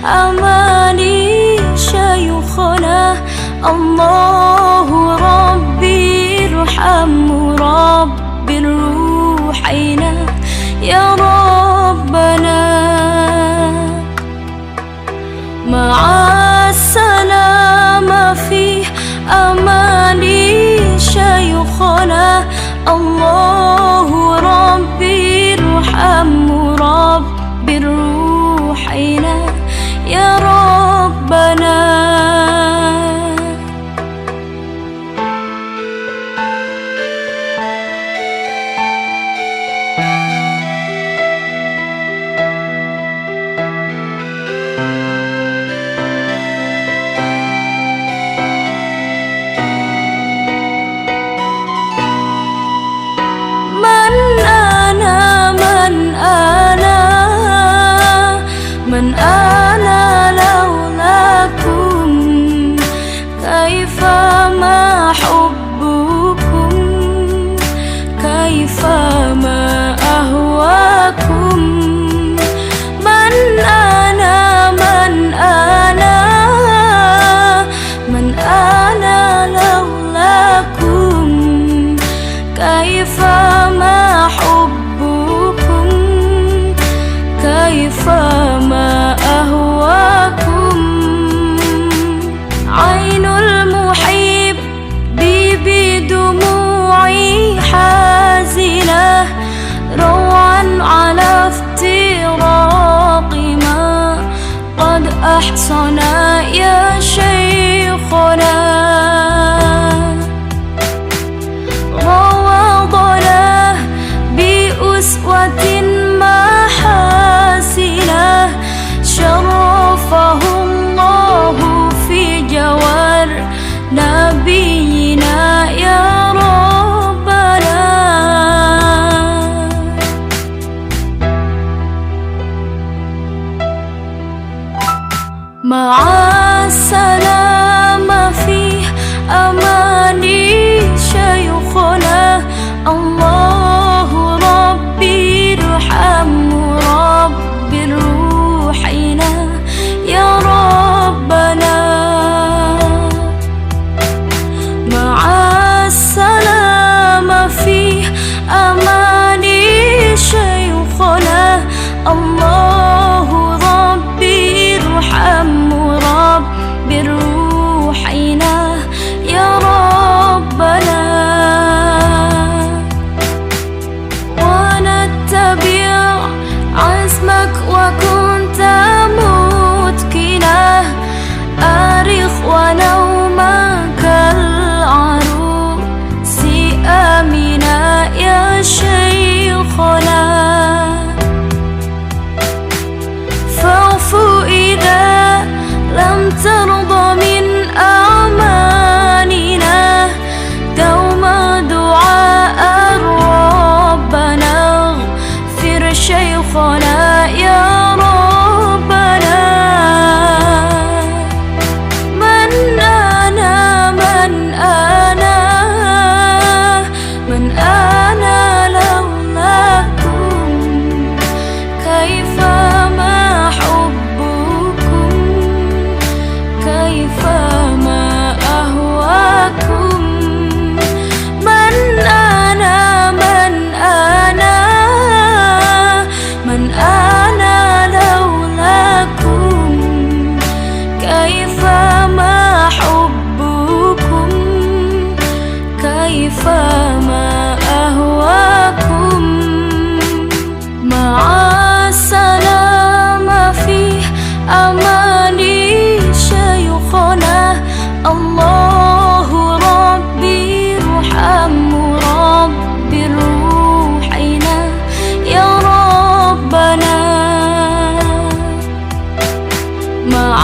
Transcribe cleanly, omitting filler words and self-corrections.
أماني شيخنا. الله ربي ارحم رب روحنا يا ربنا. مع السلامة في أماني شيخنا. الله ربي ارحم رب روحنا يا ربنا. من أنا لولاكم كيفما حبكم كيفما أهواكم. من أنا لولاكم كيفما حبكم كيفما أهواكم. عين المحب بدموعي حازنة روعا على افتراق ما قد أحصن يا شيخنا. روضنا بأسوة محاسنة شرفه الله في جوار نبينا يا ربنا. مع السلامة في أماني شيخنا. الله ربي ارحم رب روحنا يا ربنا. مع السلامة في أماني شيخنا. الله ربي ارحم رب روحنا يا ربنا. ونتبع عزمك وكنت متكنا أرخ ونومك العروس آمنا يا شيخنا. فاعف إذا لم ترضى من أعمالنا دوم دعاء ربنا اغفر شيخنا يا ربنا. من أنا لولاكم كيفما حبكم كيفما أهواكم. من أنا لولاكم كيفما حبكم كيفما أهواكم. مع السلامة في أماني شيخنا. الله ربي ارحم رب روحنا يا ربنا. مع